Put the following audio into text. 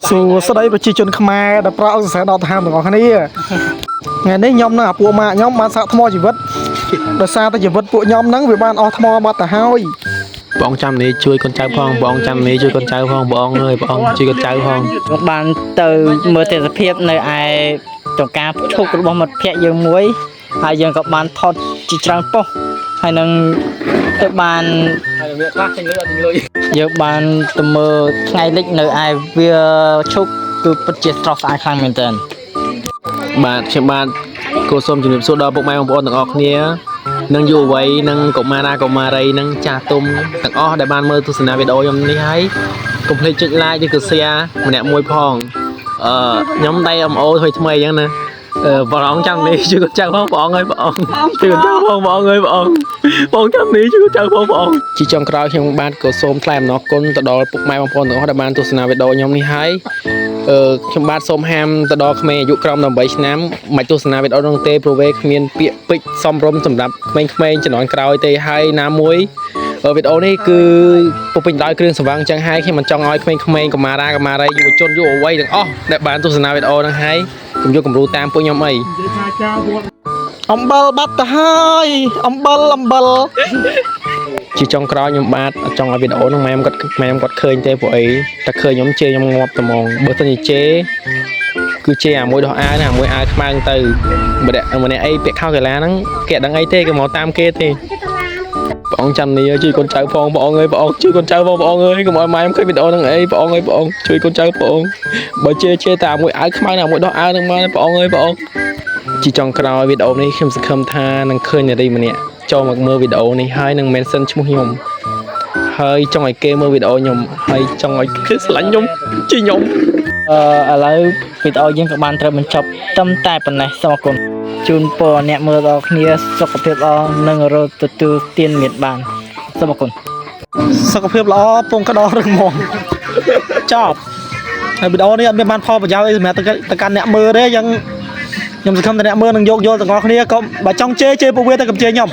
Sù sau đây bà chỉ chôn khmer đã pro sẽ đào tham được không này ngày nay nhóm nó bộ mà nhóm mà sao thmo chỉ vất rồi sao ta chỉ vất bộ nhóm nắng vì ban o thmo bắt ta hôi bọn trăm này chui con trai phong bọn trăm này chui con trai phong bọn ơi bọn chui con trai phong បានទៅមើលទេសភាពនៅឯចង្ការឈុករបស់មិត្តភ័ក្ដិយើងមួយហើយយើងក៏បានថតជាច្រើនប៉ុស្តិ៍ហើយនឹងទៅបានយើងបានទៅមើលថ្ងៃលិចនៅឯវាឈុកគឺពិតជាស្រស់ស្អាតខ្លាំងមែនទែន បាទខ្ញុំបាទគូសូមជំរាបសួរដល់ពុកម៉ែបងប្អូនទាំងអស់គ្នានឹងយុវវ័យនឹងកុមារាកុមារីនឹងចាស់ទុំទាំងអស់ដែលបានមើលទស្សនាវីដេអូខ្ញុំនេះហើយកុំភ្លេចចុច like ឬក៏ share ម្នាក់មួយផងខ្ញុំដៃ MO ថ្មីអញ្ចឹងណាបងអង្គចាំនេះជួយកត់ចៅផងបងអើយបងជួយកត់ចៅផងបងអើយបងចាំនេះជួយកត់ចៅផងបងជាចុងក្រោយខ្ញុំបាទក៏សូមថ្លែងអំណរគុណទៅដល់ពុកម៉ែបងប្អូនទាំងអស់ដែលបានទស្សនាវីដេអូខ្ញុំនេះហើយខ្ញុំបាទសូមហាមទៅដល់ក្មេងអាយុក្រោម18ឆ្នាំមិនទស្សនាវីដេអូនោះទេព្រោះវាគ្មានពាក្យពេចន៍សមរម្យសម្រាប់ក្មេងៗជំនាន់ក្រោយទេហើយណាមួយវីដេអូនេះគឺពុពេញដោយគ្រឿងសង្វឹងអញ្ចឹងហើយខ្ញុំមិនចង់ឲ្យក្មេងៗកុមារាកុមារីយុវជនយុវវ័យទាំងអស់ដែលបានទស្សនាវីដេអូហ្នឹងហើយកុំយកគំរូតាមពួកខ្ញុំអី អំបិលបាត់ទៅហើយអំបិល ជាចុងក្រោយខ្ញុំបាទអត់ចង់ឲ្យវីដេអូហ្នឹងម៉ែគាត់ឃើញទេព្រោះអីតែឃើញខ្ញុំជេរខ្ញុំងាប់តែហ្មងបើសិនជាជេរគឺជេរអាមួយដោះអាវណាមួយអាវខ្មៅទៅម្នាក់អីពាក់ខោកីឡាហ្នឹងគេអត់ដឹងអីទេគេមកតាមគេទេបងចាំនេះជួយកូនចៅផងបងអើយបងជួយកូនចៅផងបងអើយកុំឲ្យម៉ែខ្ញុំឃើញវីដេអូហ្នឹងអីបងអើយបងជួយកូនចៅបងបើជេរតែមួយអាវខ្មៅណាមួយដោះអាវហ្នឹងមកបងអើយបងជាចុងក្រោយវីដេអូនេះខ្ញុំសង្ឃឹមថានឹងឃើញនារីម្នាក់ចូលមកមើលវីដេអូនេះហើយនឹង mention ឈ្មោះខ្ញុំហើយចង់ឲ្យគេមើលវីដេអូខ្ញុំហើយចង់ឲ្យគេស្រឡាញ់ខ្ញុំជាខ្ញុំ ឥឡូវវីដេអូយើងក៏បានត្រូវបញ្ចប់ត្រឹមតែប៉ុណ្ណេះសូមអរគុណជូនពរអ្នកមើលដល់គ្នាសុខភាពល្អនិងរកទទួលទានមានបានសូមអរគុណ សុខភាពល្អពងក្តោររឹងមាំចប់ហើយវីដេអូនេះអត់មានបានផលប្រយោជន៍អីសម្រាប់ទៅកាន់អ្នកមើលទេអញ្ចឹងខ្ញុំសង្ឃឹមថាអ្នកមើលនឹងយកយល់ទាំងអស់គ្នាក៏បើចង់ជេរពួកវាទៅកំជេរខ្ញុំ